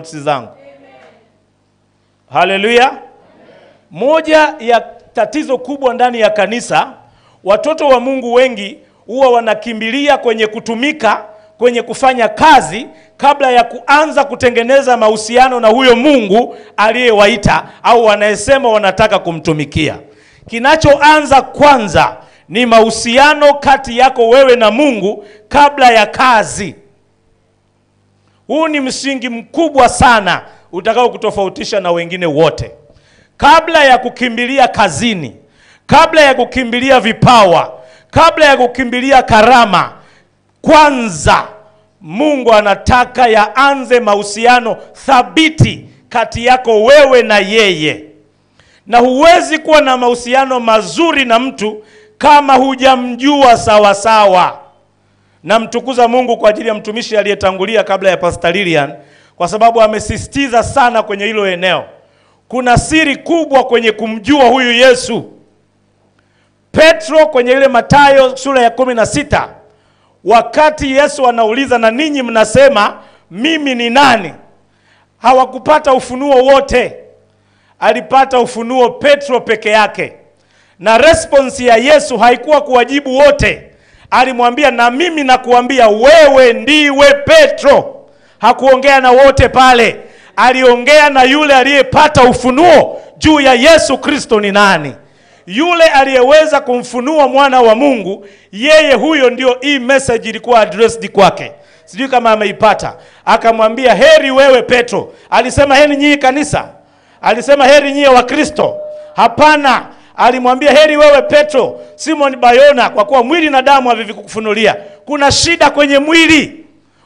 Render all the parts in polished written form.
zangu. Haleluya. Moja ya tatizo kubwa ndani ya kanisa, watoto wa Mungu wengi huwa wanakimbilia kwenye kutumika, kwenye kufanya kazi kabla ya kuanza kutengeneza mahusiano na huyo Mungu aliyewaita au wanayesema wanataka kumtumikia. Kinachoanza kwanza ni mahusiano kati yako wewe na Mungu kabla ya kazi. Huu ni msingi mkubwa sana utakao kutofautisha na wengine wote. Kabla ya kukimbilia kazini, kabla ya kukimbilia vipawa, kabla ya kukimbilia karama, kwanza Mungu anataka yaanze mahusiano thabiti kati yako wewe na yeye. Na huwezi kuwa na mahusiano mazuri na mtu kama hujamjua sawa sawa. Na mtukuza Mungu kwa ajili ya mtumishi aliyetangulia kabla ya Pastor Lilian, kwa sababu amesisitiza sana kwenye hilo eneo. Kuna siri kubwa kwenye kumjua huyu Yesu. Petro kwenye ile Mathayo sura ya 16, wakati Yesu anauliza, na ninyi mnasema mimi ni nani? Hawakupata ufunuo wote. Alipata ufunuo Petro peke yake. Na response ya Yesu haikuwa kuwajibu wote. Alimwambia, na mimi nakuambia wewe ndiwe Petro. Hakuongea na wote pale. Aliongea na yule aliyepata ufunuo juu ya Yesu Kristo ni nani. Yule aliyeweza kumfunua mwana wa Mungu, yeye huyo ndio hii message ilikuwa addressed kwake. Sijui kama ameipata. Akamwambia, heri wewe Petro. Alisema heri nyinyi kanisa? Alisema heri nyinyi wa Kristo? Hapana. Alimwambia heri wewe Petro, Simon Bayona, kwa kuwa mwili na damu havikukufunulia. Kuna shida kwenye mwili.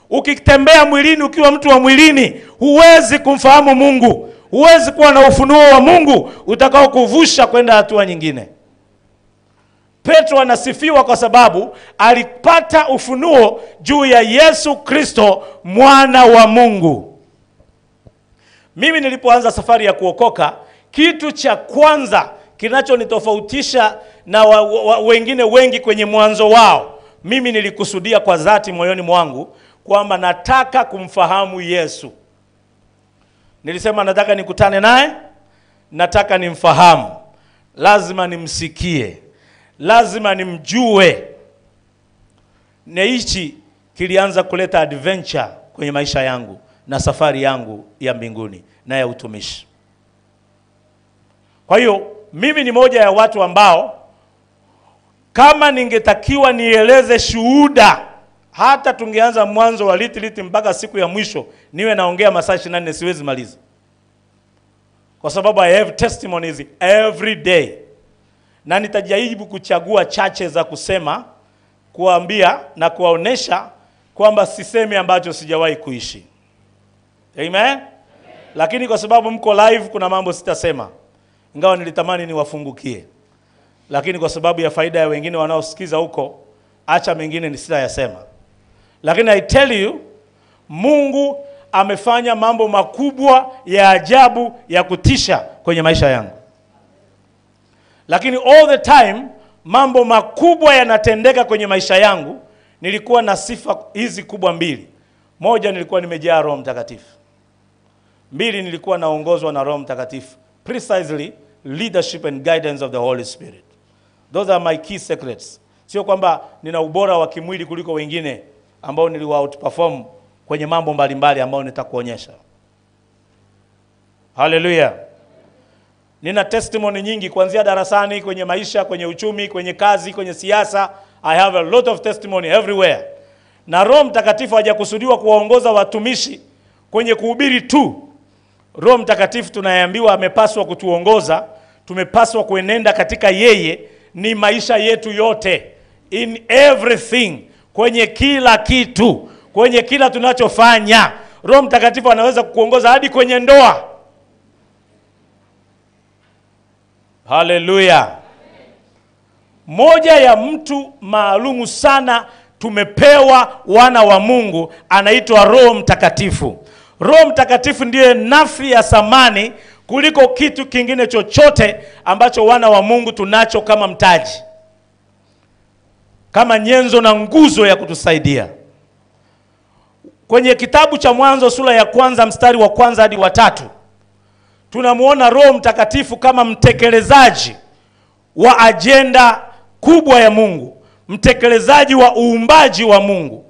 Ukitembea mwilini ukiwa mtu wa mwilini, huwezi kumfahamu Mungu. Huwezi kuwa na ufunuo wa Mungu utakao kuvusha kwenda hatua nyingine. Petro anasifiwa kwa sababu alipata ufunuo juu ya Yesu Kristo mwana wa Mungu. Mimi nilipoanza safari ya kuokoka, kitu cha kwanza kinachonitofautisha na wengine wengi kwenye mwanzo wao, mimi nilikusudia kwa dhati moyoni mwangu kwamba nataka kumfahamu Yesu. Nilisema nataka nikutane naye, nataka nimfahamu, lazima nimsikie, lazima nimjue. Na hichi kilianza kuleta adventure kwenye maisha yangu na safari yangu ya mbinguni na ya utumishi. Kwa hiyo mimi ni moja ya watu ambao kama ningetakiwa nieleze shuhuda, hata tungeanza mwanzo wa litiliti mpaka siku ya mwisho niwe naongea masaa 24 siwezi maliza. Kwa sababu I have testimonies every day. Na nitajaribu kuchagua chache za kusema, kuambia na kuwaonesha kwamba sisemi ambacho sijawahi kuishi. Amen? Lakini kwa sababu mko live kuna mambo sitasema. Ingawa nilitamani niwafungukie. Lakini kwa sababu ya faida ya wengine wanaosikiza huko, acha mengine nisitayasema. Lakini I tell you, Mungu amefanya mambo makubwa ya ajabu ya kutisha kwenye maisha yangu. Lakini all the time mambo makubwa yanatendeka kwenye maisha yangu, nilikuwa na sifa hizi kubwa mbili. Moja, nilikuwa nimejaa Roho Mtakatifu. Mbili, nilikuwa naongozwa na Roho Mtakatifu. Precisely leadership and guidance of the Holy Spirit. Those are my key secrets. Sio kwamba nina ubora wa kimwili kuliko wengine ambao niliwa outperform kwenye mambo mbalimbali ambao nitakuonyesha. Hallelujah. Nina testimony nyingi kuanzia darasani, kwenye maisha, kwenye uchumi, kwenye kazi, kwenye siasa. I have a lot of testimony everywhere. Na Roho Mtakatifu hajakusudiwa kuwaongoza watumishi kwenye kuhubiri tu. Roho Mtakatifu tunayeambiwa amepaswa kutuongoza, tumepaswa kuenenda katika yeye ni maisha yetu yote. In everything, kwenye kila kitu, kwenye kila tunachofanya. Roho Mtakatifu anaweza kukuongoza hadi kwenye ndoa. Hallelujah. Moja ya mtu maalumu sana tumepewa wana wa Mungu anaitwa Roho Mtakatifu. Roho Mtakatifu ndiye nafsi ya thamani kuliko kitu kingine chochote ambacho wana wa Mungu tunacho kama mtaji, kama nyenzo na nguzo ya kutusaidia. Kwenye kitabu cha Mwanzo sura ya 1 mstari wa 1 hadi wa 3, tunamuona Roho Mtakatifu kama mtekelezaji wa ajenda kubwa ya Mungu, mtekelezaji wa uumbaji wa Mungu.